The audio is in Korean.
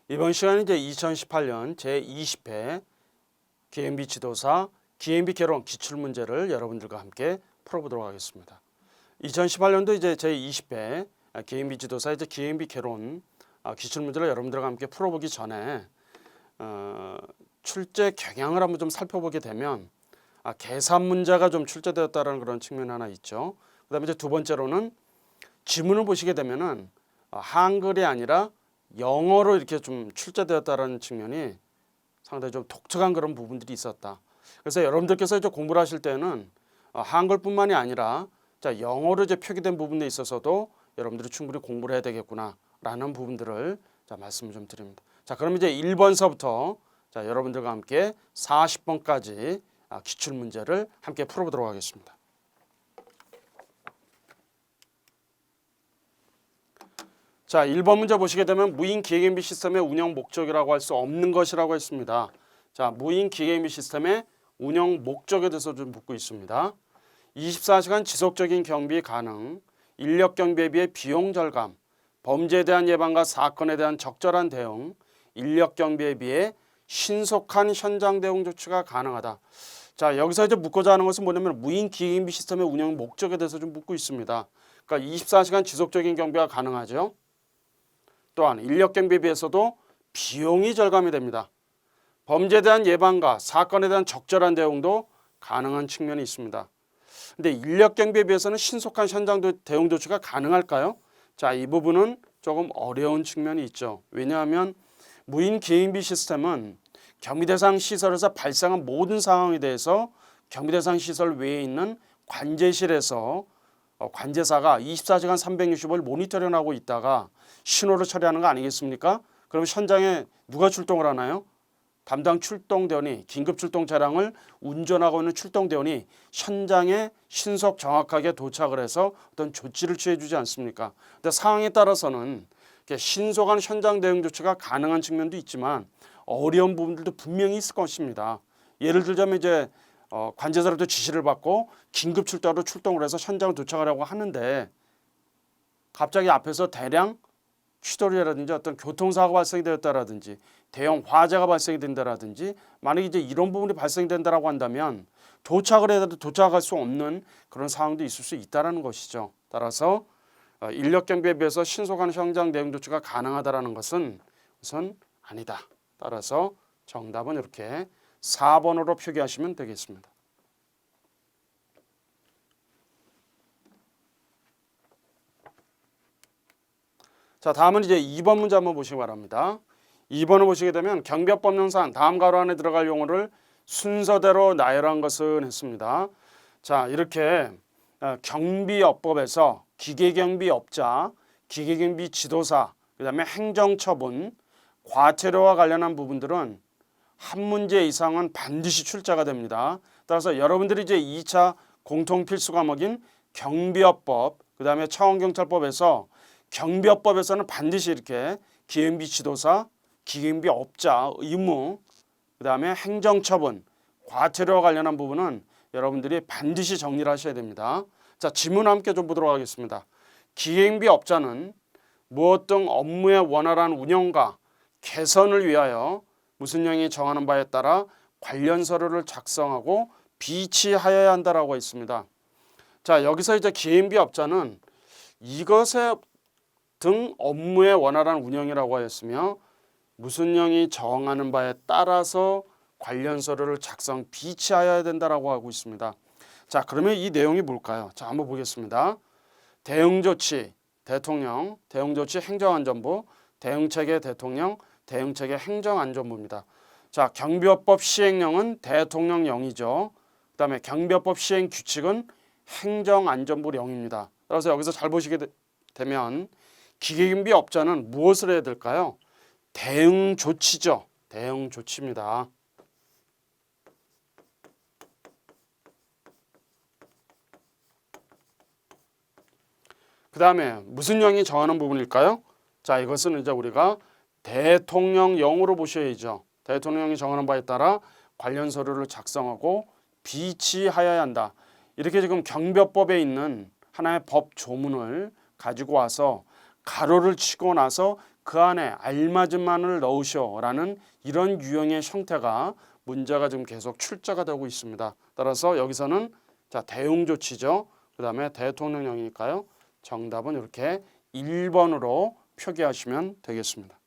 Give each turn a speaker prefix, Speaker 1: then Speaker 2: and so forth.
Speaker 1: 이번 시간은 이제 2018년 제20회 기엠비 지도사 기엠비 개론 기출문제를 여러분들과 함께 풀어보도록 하겠습니다. 2018년도 이제 제20회 기엠비 지도사 이제 기엠비 개론 기출문제를 여러분들과 함께 풀어보기 전에 출제 경향을 한번 좀 살펴보게 되면 계산 문제가 좀 출제되었다는 그런 측면이 하나 있죠. 그다음에 이제 두 번째로는 지문을 보시게 되면은 한글이 아니라 영어로 이렇게 좀 출제되었다는 측면이 상당히 좀 독특한 그런 부분들이 있었다. 그래서 여러분들께서 이제 공부를 하실 때는 한글뿐만이 아니라 영어로 이제 표기된 부분에 있어서도 여러분들이 충분히 공부를 해야 되겠구나라는 부분들을 말씀을 좀 드립니다. 자, 그럼 이제 1번서부터 여러분들과 함께 40번까지 기출 문제를 함께 풀어보도록 하겠습니다. 자, 1번 문제 보시게 되면 무인 기계경비 시스템의 운영 목적이라고 할 수 없는 것이라고 했습니다. 자, 무인 기계경비 시스템의 운영 목적에 대해서 좀 묻고 있습니다. 24시간 지속적인 경비 가능, 인력 경비에 비해 비용 절감, 범죄에 대한 예방과 사건에 대한 적절한 대응, 인력 경비에 비해 신속한 현장 대응 조치가 가능하다. 자, 여기서 이제 묻고자 하는 것은 뭐냐면 무인 기계경비 시스템의 운영 목적에 대해서 좀 묻고 있습니다. 그러니까 24시간 지속적인 경비가 가능하죠. 또한 인력 경비에 비해서도 비용이 절감이 됩니다. 범죄에 대한 예방과 사건에 대한 적절한 대응도 가능한 측면이 있습니다. 근데 인력 경비에 비해서는 신속한 현장 대응 조치가 가능할까요? 자, 이 부분은 조금 어려운 측면이 있죠. 왜냐하면 무인 기계경비 시스템은 경비 대상 시설에서 발생한 모든 상황에 대해서 경비 대상 시설 외에 있는 관제실에서 관제사가 24시간 365일 모니터링하고 있다가 신호를 처리하는 거 아니겠습니까? 그럼 현장에 누가 출동을 하나요? 담당 출동대원이 긴급 출동 차량을 운전하고 있는 출동대원이 현장에 신속 정확하게 도착을 해서 어떤 조치를 취해 주지 않습니까? 근데 상황에 따라서는 신속한 현장 대응 조치가 가능한 측면도 있지만 어려운 부분들도 분명히 있을 것입니다. 예를 들자면 이제 관제사로부터 지시를 받고 긴급 출동으로 출동을 해서 현장을 도착하려고 하는데 갑자기 앞에서 대량 추돌이라든지 어떤 교통사고가 발생이 되었다라든지 대형 화재가 발생이 된다라든지 만약에 이제 이런 부분이 발생이 된다라고 한다면 도착을 해도 도착할 수 없는 그런 상황도 있을 수 있다라는 것이죠. 따라서 인력 경비에 비해서 신속한 현장 대응 조치가 가능하다라는 것은 우선 아니다. 따라서 정답은 이렇게 4번으로 표기하시면 되겠습니다. 자, 다음은 이제 2번 문제 한번 보시기 바랍니다. 2번을 보시게 되면 경비업법령상 다음 가로 안에 들어갈 용어를 순서대로 나열한 것은 했습니다. 자, 이렇게 경비업법에서 기계경비업자, 기계경비 지도사, 그다음에 행정처분, 과태료와 관련한 부분들은 한 문제 이상은 반드시 출제가 됩니다. 따라서 여러분들이 이제 2차 공통 필수 과목인 경비업법, 그다음에 차원경찰법에서 경비업법에서는 반드시 이렇게 기계경비 지도사, 기계경비 업자 의무, 그다음에 행정처분, 과태료와 관련한 부분은 여러분들이 반드시 정리를 하셔야 됩니다. 자, 지문 함께 좀 보도록 하겠습니다. 기계경비 업자는 무엇 등 업무의 원활한 운영과 개선을 위하여 무슨령이 정하는 바에 따라 관련 서류를 작성하고 비치하여야 한다라고 있습니다. 자, 여기서 이제 기계경비 업자는 이것에 등 업무의 원활한 운영이라고 하였으며 무슨령이 정하는 바에 따라서 관련 서류를 작성 비치하여야 된다라고 하고 있습니다. 자, 그러면 이 내용이 뭘까요? 자, 한번 보겠습니다. 대응조치 대통령, 대응조치 행정안전부, 대응체계 대통령, 대응체계 행정안전부입니다. 자, 경비업법 시행령은 대통령령이죠. 그다음에 경비업법 시행 규칙은 행정안전부령입니다. 따라서 여기서 잘 보시게 되면 기계경비 업자는 무엇을 해야 될까요? 대응 조치죠. 대응 조치입니다. 그 다음에 무슨령이 정하는 부분일까요? 자, 이것은 이제 우리가 대통령령으로 보셔야죠. 대통령이 정하는 바에 따라 관련 서류를 작성하고 비치하여야 한다. 이렇게 지금 경비업법에 있는 하나의 법 조문을 가지고 와서 가로를 치고 나서 그 안에 알맞은만을 넣으셔라는 이런 유형의 형태가 문제가 지금 계속 출제가 되고 있습니다. 따라서 여기서는 자 대응 조치죠. 그 다음에 대통령령이니까요. 정답은 이렇게 1번으로 표기하시면 되겠습니다.